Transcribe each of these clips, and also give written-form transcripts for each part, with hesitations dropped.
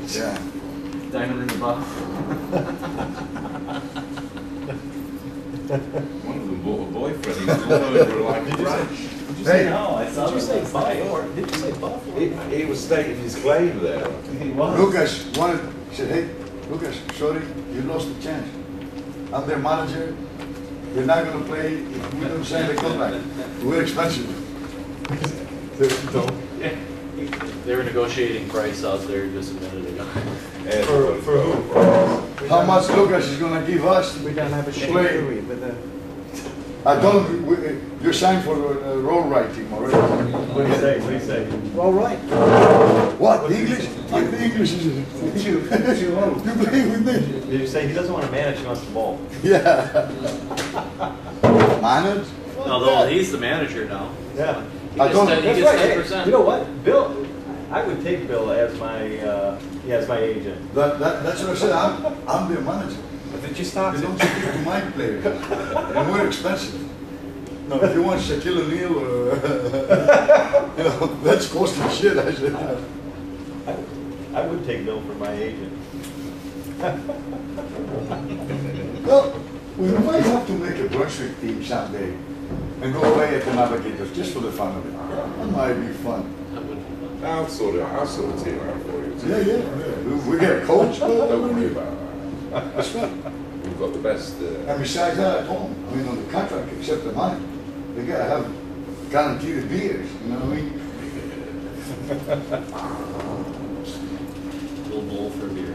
Yeah. Diamond in the buff. One of them bought a boyfriend. He's all over like a branch. Did you say no? I saw Did you say last night. buff? Did you say buff? He was stating his claim there. He was. Lucas wanted, he said, hey, Lucas, sorry, you lost the chance. I'm their manager. We're not going to play if we don't sign the contract. We're expensive. They were negotiating price out there just a minute ago. For who? How much Lucas is going to give us? We don't have a sheet, Play. do we? With a, I told him, you're signed for the roll right team already. What do you say? What do you say? all right. What? English? The English is Too low. You play with me? Did you say he doesn't want to manage, he wants the ball? Yeah. Manage? Although he's the manager now. Yeah. He I gets don't- 10, he That's gets right. 10%. Hey, you know what? Bill, I would take Bill as my agent. That's what I said. I'm their manager. did you start They it? don't speak to my players. And we're expensive. No, if you want Shaquille O'Neal, you know, that's costing shit. I said, you know. I would take Bill for my agent. Well, we might have to make a Brunswick team someday and go play at the Navigators just for the fun of it. That might be fun. I'll sort the team out for you. Yeah, yeah. We get a coach. Don't worry about that. That's right. We've got the best. And besides that, at home, I mean, on the contract, except the money, they gotta have guaranteed beers. You know what I mean? We'll bowl for beer.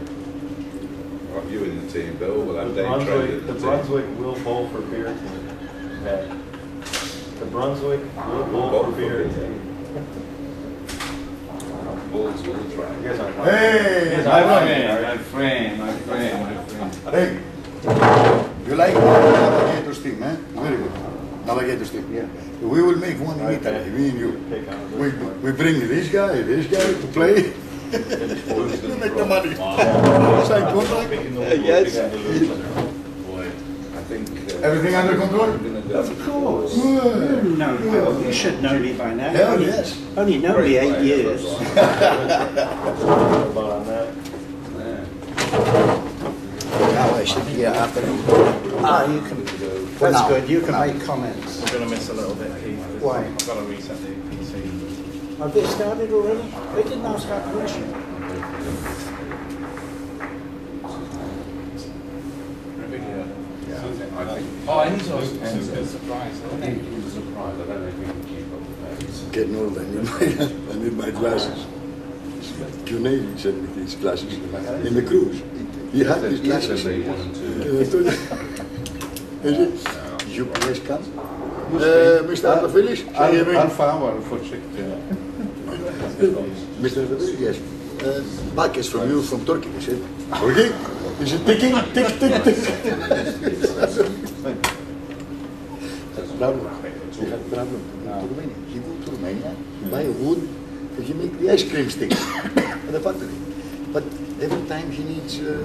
Got you in the team, Bill. We'll have The Dave Trade Brunswick, in the the Brunswick will bowl for beer team. Okay. The Brunswick will bowl for beer team. Bulls will try. You guys aren't. Hey, You guys my aren't friend. my friend. Hey, you like Navigators team, eh? Very good. Navigators team. Yeah. We will make one in Italy, me and you. Pick on it. We bring this guy to play. We make the money. Sign contract. Yes. Boy, I think. Everything under control? Of course. Good. No, you should know me by now. Hell yes. Only know me 8 years. About on that. Now I should be happening. You can. That's now. good. You can make comments. We're going to miss a little bit, Keith. Why? I've got to reset the PC. Have they started already? They didn't ask that question. I think. Oh, and he's also super surprised. I think he was surprised. I don't know if we can keep up the pace. Getting old, I need my glasses. Cunei sent me these glasses in the cruise. He had these glasses. Is it? UPS come? Mr. Arnavillus? Alfa, unfortunately. Mr. Arnavillus, yes. Package from you from Turkey, is it? Okay? Is it ticking? Tick, tick, tick. That's a problem. You had a problem in Romania. You go to Romania, you buy a wood, and you make the ice cream sticks at the factory. But every time he needs a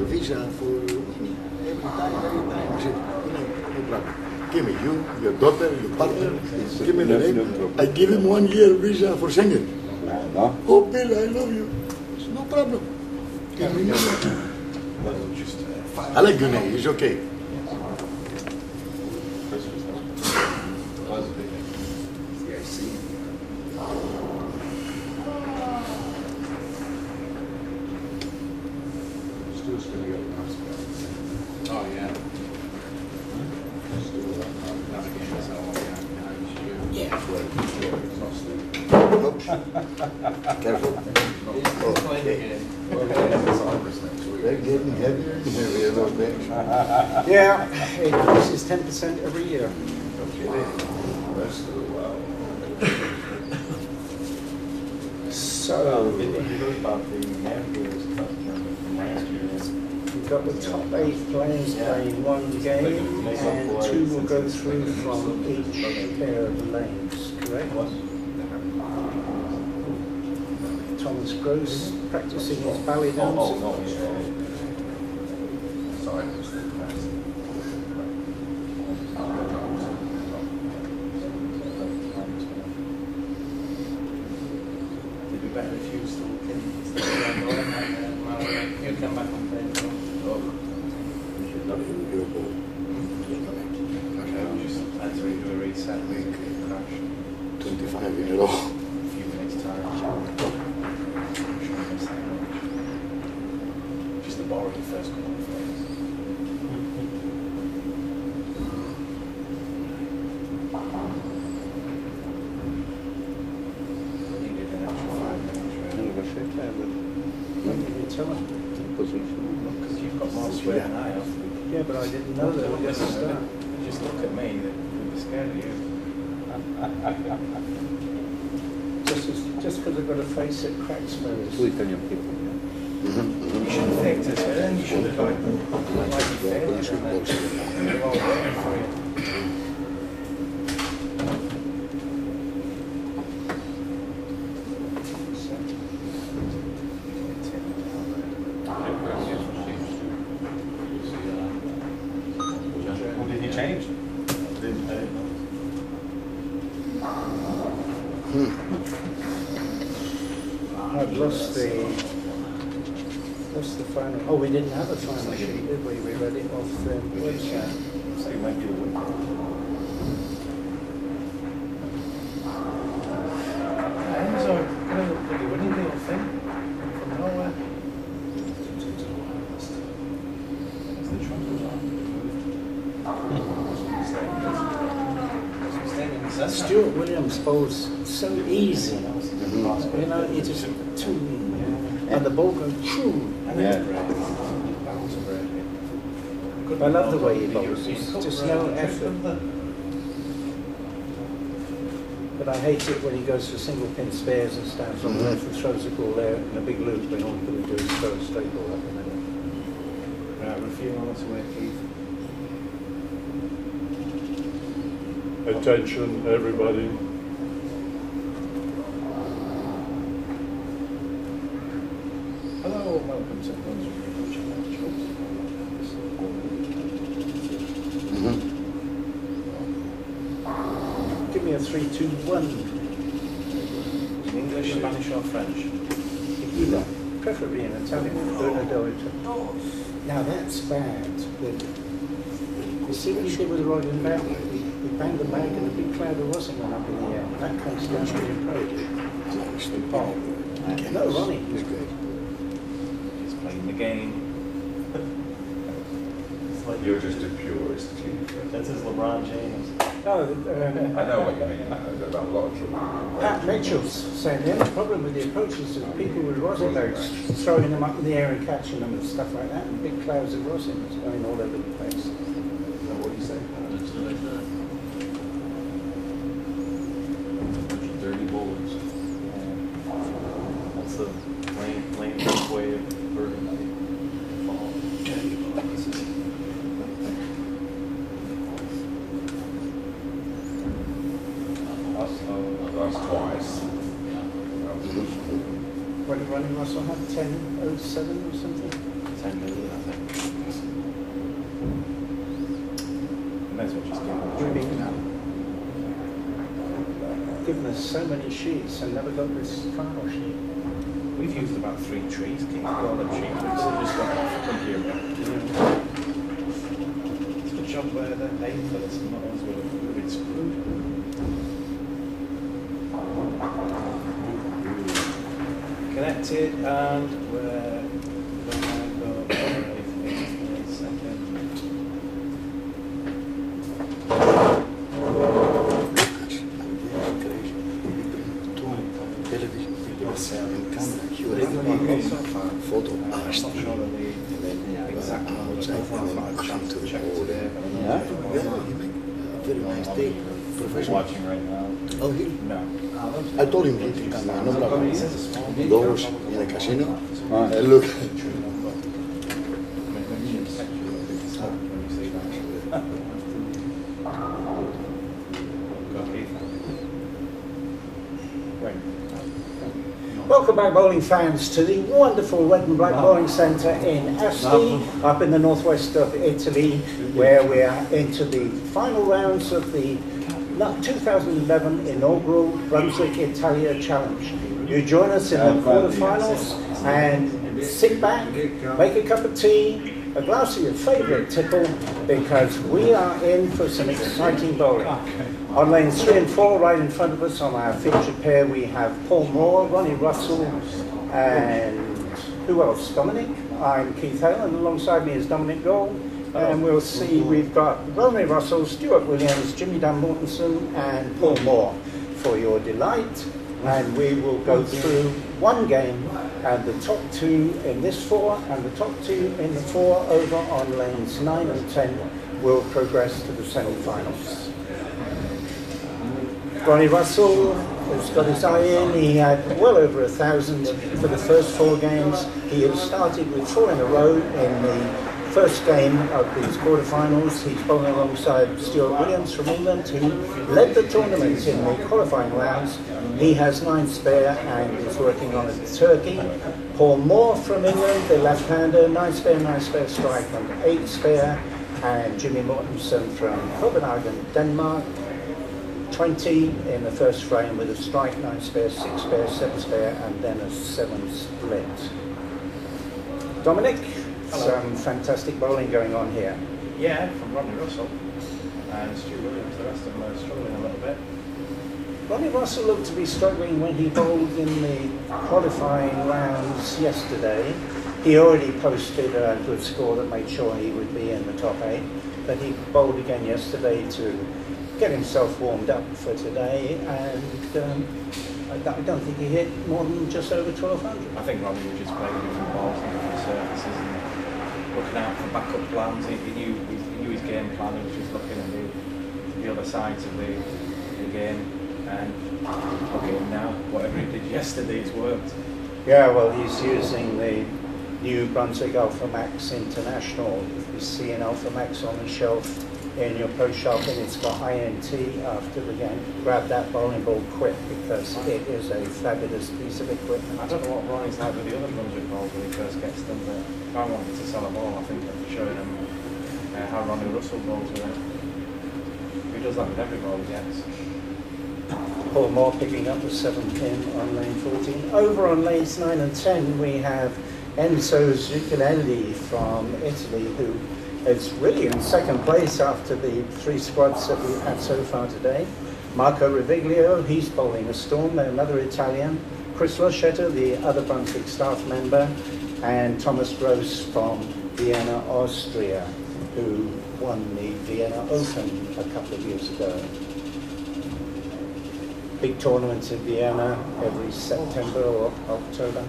visa for Romania. Every time. I said, no problem. Give me you, your daughter, your partner, give me the name. I give him 1 year visa for Schengen. No. Oh, Bill, I love you. It's no problem. Give me I like Gunay, he's okay. Yeah, I see. Stu's going to go past me. Oh, yeah. Careful. Okay. They're getting heavier and heavier, those bags. Yeah, it increases 10% every year. So, Did you hear about the Navigators Cup tournament from last year? we've got the top 8 players playing one game, and 2 will go through from each pair of lanes, correct? Thomas Gross practicing his ballet dancing. It'd be better if you still came. your ball. That's where you do a reset, we crash. 25 in a row. A few minutes time. Just the boring first couple of things. Needed an extra 5 minutes, really. When did you tell them? Because you've got more sweat than I have. Yeah, but I didn't know they were going to start. Just look at me, they were scared of you. Just because I've got a face that cracks me. You should have faked it, then you should have like you failed it, and then they're all waiting for you. What did he change? Didn't pay. I've lost the final. Oh, we didn't have a final sheet, did we? We read it off the website. So you might be the winner. Enzo, kind of looked like a winning little thing from nowhere. As the trumpet was on. Stuart Williams bowls so easy. You know, he just and the ball goes true. I love the way he bowls. It's just no effort. But I hate it when he goes for single pin spares and stands on the left and throws the ball there in a big loop when all he do is throw a straight ball up the middle. Right, we're a few moments away, Keith. Attention, everybody. Hello, and welcome to Brunswick. Give me a 3-2-1. English, Spanish or French? Either, preferably in Italian. Now that's bad. You see what he did with the rod and back? He banged the bag and a big cloud of rosin went up in the air. That comes down to the approach. No, Ronnie. He's great. He's playing the game. It's like You're just a purist, Keith. that's his LeBron James. No, I know what you mean. I've got a lot of trouble. Pat Mitchell's saying the only problem with the approach is that people with rosin boats throwing them up in the air and catching them and stuff like that, and big clouds of rosin is going all over the place. Is that what you say? That's like that. Dirty bowlers. That's the plain way of burgundy. That's twice. What did Ronnie Russell have? 10.07 or something? 10 million, I think. May as well just give Really? it Given us so many sheets and never got this final sheet. We've used about 3 trees, Keith. All the tree trees have just got off the computer. It's a good job where they're paid for this and not us would have been screwed. Connected and we're going to go for a second. Television, and camera, he would Photo artist. I'm not sure that the exact numbers outside I've and then not come chance to to the check board. today. Yeah, he make a very nice day. Professional. Watching right now. Oh, he? No. I told him he can come. No problem. He says a small Those in the casino. Look. Welcome back, bowling fans, to the wonderful Red and Black Bowling Centre in Asti, up in the northwest of Italy, where we are into the final rounds of the 2011 inaugural Brunswick Italia Challenge. You join us in the quarterfinals and sit back, make a cup of tea, a glass of your favourite tipple, because we are in for some exciting bowling. On lanes 3 and 4, right in front of us on our featured pair, we have Paul Moore, Ronnie Russell, and who else? Dominic. I'm Keith Hale, and alongside me is Dominic Gold. And we'll see, we've got Ronnie Russell, Stuart Williams, Jimmy Dan Mortensen, and Paul Moore for your delight. And we will go through one game, and the top 2 in this 4 and the top 2 in the 4 over on lanes 9 and 10 will progress to the semi-finals. Ronnie Russell has got his eye in. He had well over 1,000 for the first 4 games. He has started with 4 in a row in the first game of these quarterfinals. He's bowling alongside Stuart Williams from England, who led the tournament in the qualifying rounds. He has 9 spare and is working on a turkey. Paul Moore from England, the left-hander, 9 spare strike and 8 spare. And Jimmy Mortensen from Copenhagen, Denmark, 20 in the first frame with a strike, 9 spare, 6 spare, 7 spare, and then a 7 split. Dominic? Some fantastic bowling going on here. Yeah, from Ronnie Russell and Stu Williams. The rest of them are struggling a little bit. Ronnie Russell looked to be struggling when he bowled in the qualifying rounds yesterday. He already posted a good score that made sure he would be in the top 8, but he bowled again yesterday to get himself warmed up for today, and I don't think he hit more than just over 1,200. I think Ronnie was just playing different balls on different surfaces and looking out for backup plans. He knew his game plan. He was just looking at the other sides of the game, and look at him now. Whatever he did yesterday, it's worked. Yeah, well, he's using the new Brunswick Alpha Max International. You see an Alpha Max on the shelf in your pro shop, and it's got INT after the game. Grab that bowling ball quick, because it is a fabulous piece of equipment. I don't know what Ronnie's like with the other Brunswick balls when he first gets them, but if I wanted to sell a ball, I think I'd be showing him how Ronnie Russell bowls with it. He does that with every ball he gets. Paul Moore picking up the 7th pin on lane 14. Over on lanes 9 and 10, we have Enzo Zucchinelli from Italy, who is really in 2nd place after the 3 squads that we've had so far today. Marco Riviglio, he's bowling a storm, another Italian. Chris Roschetta, the other Brunswick staff member, and Thomas Gross from Vienna, Austria, who won the Vienna Open a couple of years ago. Big tournaments in Vienna every September or October.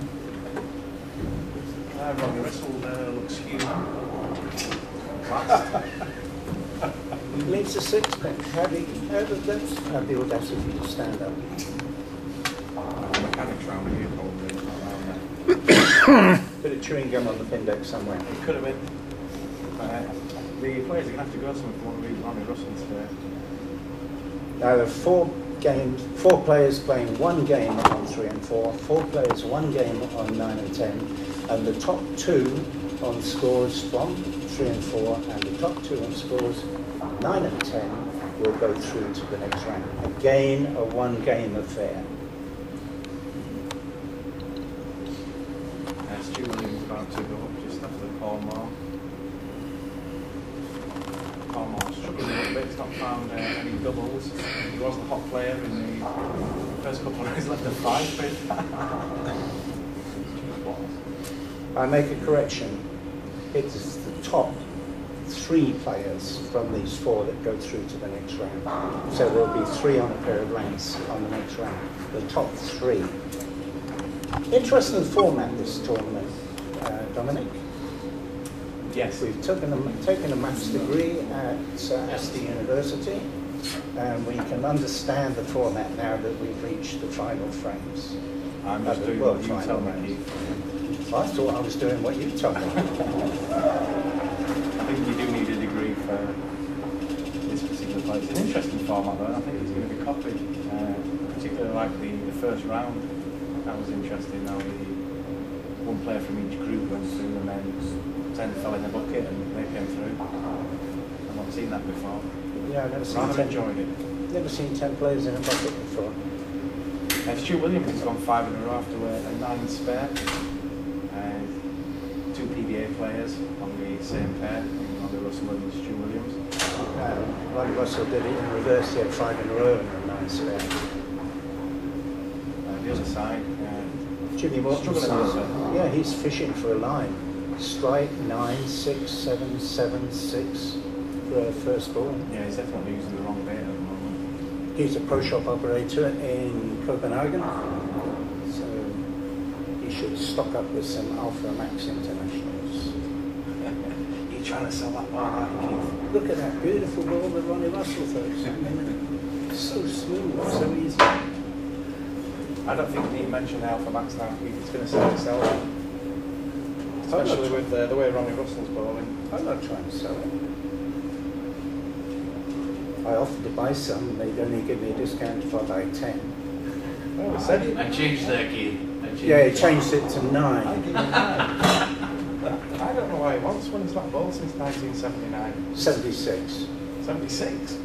Ronnie Russell looks huge. He leaves a 6 pin. How does that have the audacity to stand up? Mechanics round here, probably, not around there. Bit of chewing gum on the pin deck somewhere. It could have been. The players are going to have to go somewhere if they want to read Ronnie Russell today. Now there are 4 players playing 1 game on 3 and 4, 4 players 1 game on 9 and 10, and the top 2 on scores from 3 and 4, and the top 2 on scores 9 and 10 will go through to the next round. Again, a 1-game affair. Stu Williams about to go up just after Paul Moore. Paul Moore's struggling a little bit. He's not found any doubles. He was the hot player in the first couple of rounds. Left a 5 pin. I make a correction. It is the top 3 players from these 4 that go through to the next round. So there'll be 3 on a pair of lanes on the next round. The top 3. Interesting format, this tournament, Dominic. Yes. We've taken a maths degree at Astor University, and we can understand the format now that we've reached the final frames. I'm just doing what you tell me, Keith. I thought I was doing what you told me. I think you do need a degree for this particular play. It's an interesting format though, and I think it's going to be copied. Particularly like the first round. That was interesting. Now one player from each group went through, and then 10 fell in the bucket and they came through. I've not seen that before. Yeah, I've never seen I've enjoyed it. Never seen 10 players in a bucket before. Stu Williams has gone 5 in a row after a 9 spare. same pair, Ronnie Russell and Stu Williams. Ronnie Russell did it in reverse, he had 5 in a row and a nice pair. The other side, Jimmy struggling a little Morton's, bit. yeah, he's fishing for a line. Strike 9, 6, 7, 7, 6 for a first ball. Yeah, he's definitely using the wrong bait at the moment. He's a pro shop operator in Copenhagen, so he should stock up with some Alpha Max Internationals. You're trying to sell that ball, aren't you, Keith? Look at that beautiful ball that Ronnie Russell throws. I mean, so smooth, so easy. I don't think you need to mention the Alpha Max now, Keith. It's going to sell itself. Especially with the way Ronnie Russell's bowling. I'm not trying to sell it. I offered to buy some, they'd only give me a discount if I buy 10. Oh, we said it. I changed that, Keith. Yeah, he changed it to 9. I don't know why he wants one. He's not bowled since 1979. 76. 76.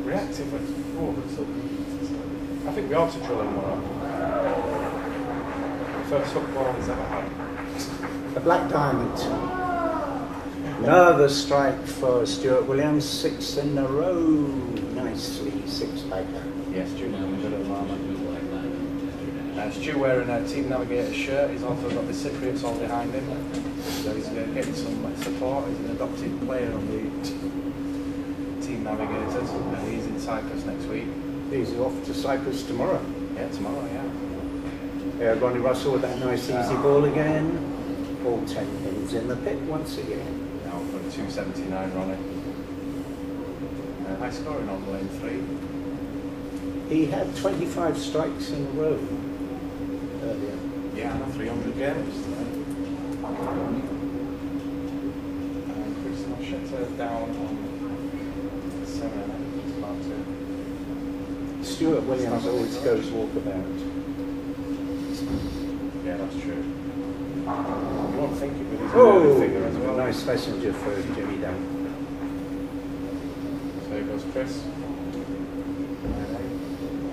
Reactive. Oh, I think we ought to drill him more. First hook ball he's ever had. A black diamond. Another strike for Stuart Williams, 6 in a row. Nicely, 6-bagger. Yes, Stu looking good at the moment. Stu wearing a Team Navigator shirt. He's also got the Cypriots all behind him. So he's getting some support. He's an adopted player on the Team Navigators. And he's in Cyprus next week. He's off to Cyprus tomorrow. Yeah, tomorrow, yeah. Yeah, Ronnie Russell with that nice easy ball again. All 10 pins in the pit once again. Now for 279, Ronnie. High scoring on lane 3. He had 25 strikes in a row earlier. Yeah, 300 games. Chris Moschetter down on 7, I think it's about 2. Stuart Williams always goes walkabout. Yeah, that's true. You won't think it with his figure as well. Nice messenger for Jimmy Dunn. So here goes Chris.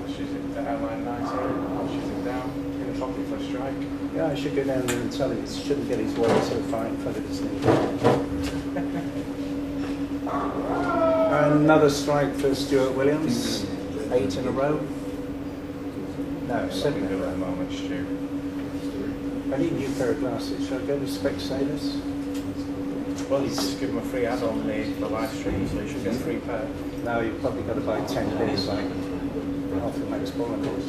She's it down line 90. She's it down. In the pocket for a strike. Yeah, I should go down there and tell him he shouldn't get his weight so far in front of his knee. Another strike for Stuart Williams. 8 in a row. No, 7 in a At the row. moment, Stu. I need a new pair of glasses. Shall I go to Specsavers? Well, you just give him a free add on the live stream, so you should get a free pair. No, you've probably got to buy 10 pairs like half the Max Bowling balls.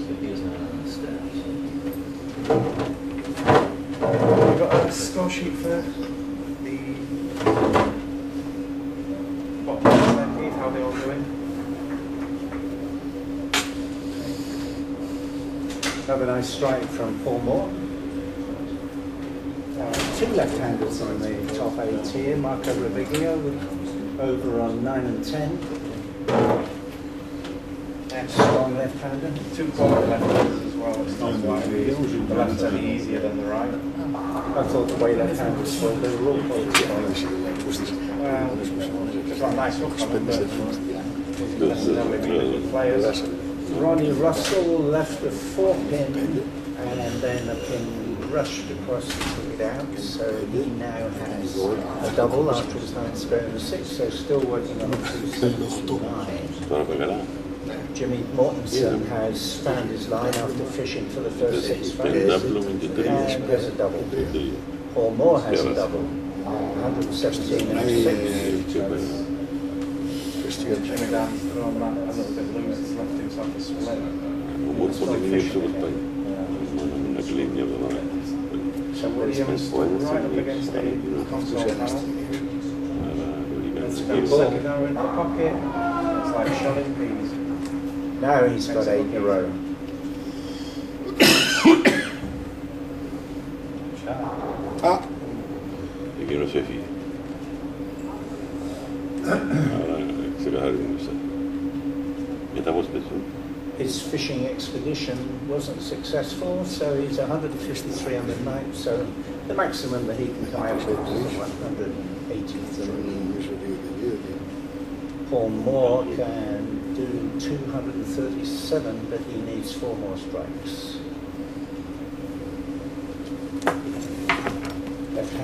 We've got a score sheet for the bottom Keith, how they all doing. Another nice strike from Paul Moore. 2 left-handers on the top 8 here. Marco Reviglio over on 9 and 10. Strong left-hander. 2 quality left-handers as well. It's not quite the left's any easier than the right. I thought the way left-handers were, they were all quality. Well, just like nice hook on them, but necessarily be good players. Ronnie Russell left a 4-pin and then a pin rushed across to took it out, so he now has a double after his 9 spare and a 6, so still working on a 279. Jimmy Mortensen has found his line after fishing for the first 6 frames, and there's a double. Paul Moore has a double, 117 and a 6. Jimmy Dan's thrown that a little bit loose, it's left himself a split. So Williams right up against the console panel. Let's go second arrow in the pocket. It's like shelling peas. Now he's got 8 in a row. Io non so figli. His fishing expedition wasn't successful, so he's 153 under night, so the maximum that he can come out with is 183. Paul Moore can do 237, but he needs 4 more strikes.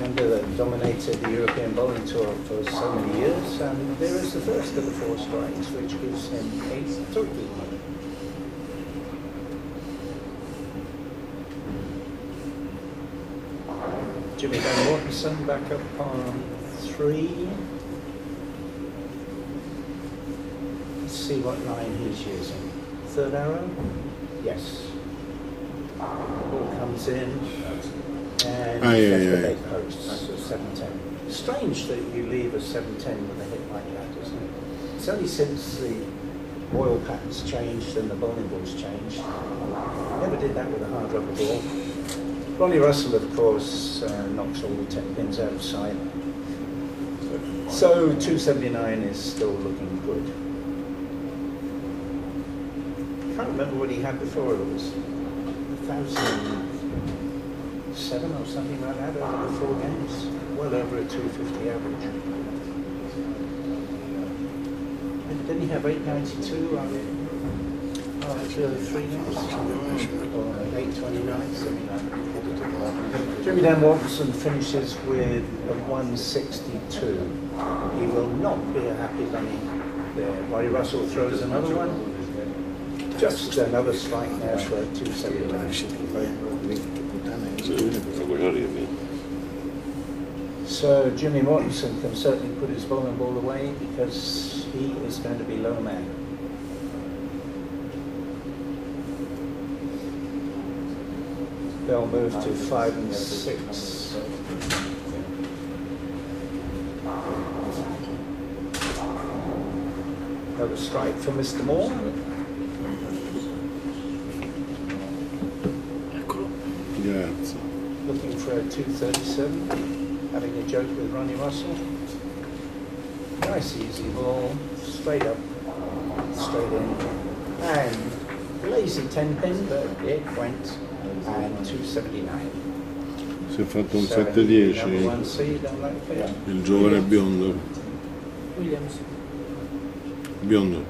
left-hander that dominated the European bowling tour for so many years, and there is the first of the 4 strikes, which gives him 8 total. Jimmy Van Mortensen back up on 3. Let's see what line he's using. 3rd arrow? Yes. Ball comes in and left the bait post, so 7-10. Strange that you leave a 7-10 with a hit like that, isn't it? It's only since the oil patterns changed and the bowling balls changed. Never did that with a hard rubber ball. Ronnie Russell, of course, knocks all the 10 pins out of sight. So 279 is still looking good. Can't remember what he had before. It was 1,007 or something like that over the 4 games. Well over a 250 average. Didn't he have 892 on it? Oh, it's really 3 games. Or 829, something like that. Jimmy Dan Watson finishes with a 162. He will not be a happy bunny there. Ronnie Russell throws another one. Just another strike now for 279. So Jimmy Mortensen can certainly put his bowling ball away because he is going to be low man. They'll move to 5 and 6. Another strike for Mr. Moore. Looking for a 237. Having a joke with Ronnie Russell. Nice easy ball. Straight up. Straight in. And lazy 10 pin, but it went. And 279. Si è fatto un 7-10 il giovane biondo. Williams. Biondo.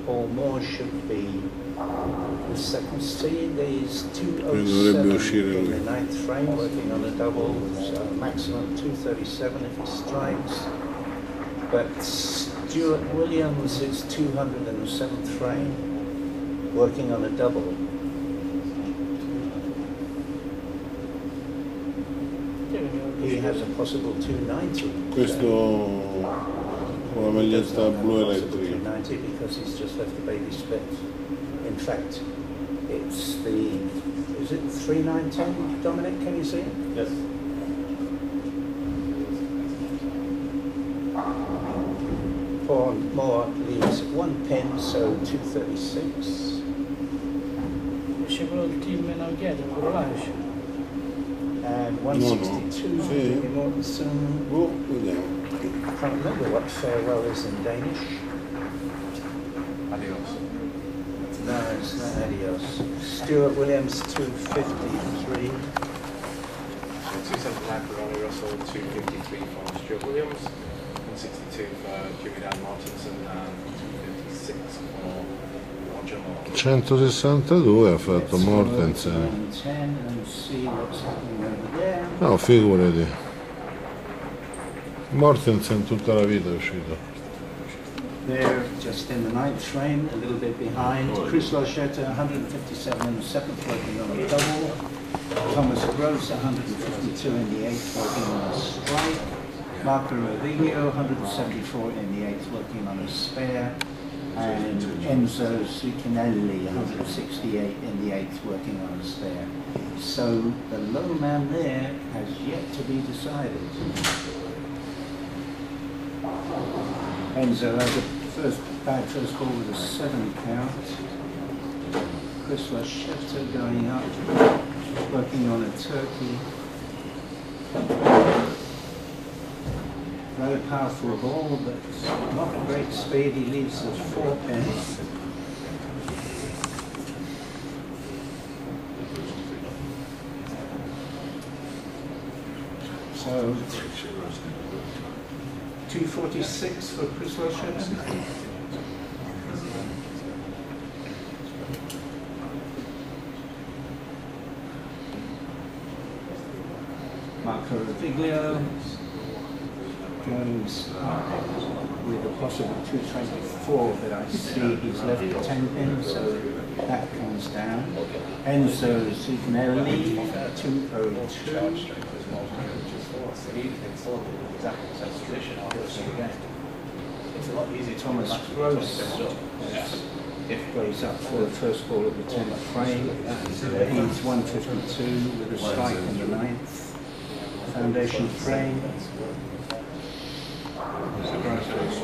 Or more should be the second seed. There's Dovrebbe 207 uscire in lui. the 9th frame, working on a double, so maximum 237 if he strikes. But Stuart Williams is 207th frame, working on a double. He has a possible 290. Questo con la maglietta blu elettrica. 290 because he's just left the baby split. In fact, it's the, is it 3910? Dominic, can you see it? Yes. Or more leaves 1 pin, so 236. And 162 for Jimmy Mortensen. Oh, vediamo. I can't remember what farewell is in Danish. Adios. No, it's not adios. Stuart Williams, 253. So 279 for Ronnie Russell, 253 for Stuart Williams, 162 for Jimmy Dan Mortensen, and 256 for Roger Moore. 162 ha fatto Mortensen. No, figurati. Mortensen tutta la vita è uscito. They're just in the 9th frame, a little bit behind. Chris Lochetta, 157 in the 7th, working on a double. Thomas Gross, 152 in the 8th, working on a strike. Marco Rodriguez, 174 in the 8th, working on a spare. And Enzo Zucchinelli, 168 in the 8th, working on a spare. So the low man there has yet to be decided. Enzo has a bad first ball with a 7 count. Chris Lochetta going up, working on a turkey. Very powerful ball, but not a great speed. He leaves us 4 pins. So 246 for Chris Lochetta. Marco Roviglio goes up with a possible 224, but I see he's left a 10 pin, so that comes down. Enzo Zignelli, 202. It's a lot easier to Thomas Gross goes up for the first ball of the 10th frame. He's 152 with a strike in the 9th. Foundation frame.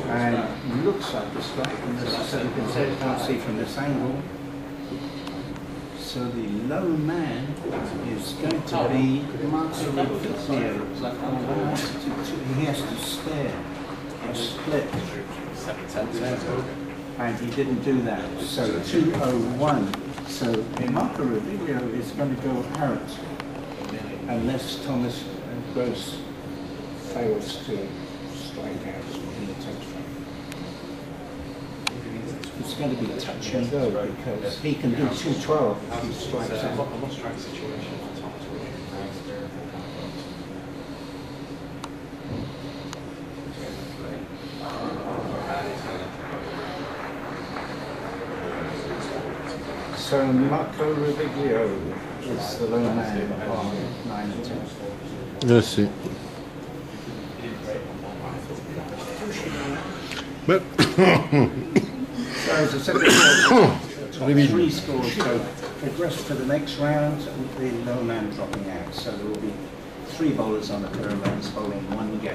And looks like a strike from the 7 pin set. You can't see from this angle. So the low man is going to be Marco Roviglio. He has to stare and split. And he didn't do that. So 201. So Marco Roviglio is going to go out unless Thomas Gross fails to strike out in the 10th frame. It's going to be touch and go because he can do 212 if he strikes out. A lost strike situation for Thomas So Marco Roviglio is the low man on 9 and 10. Sì. Beh. So as I said before, three scores go progress to the next round with the low man dropping out. So there will be 3 bowlers on the caravans bowling 1 game.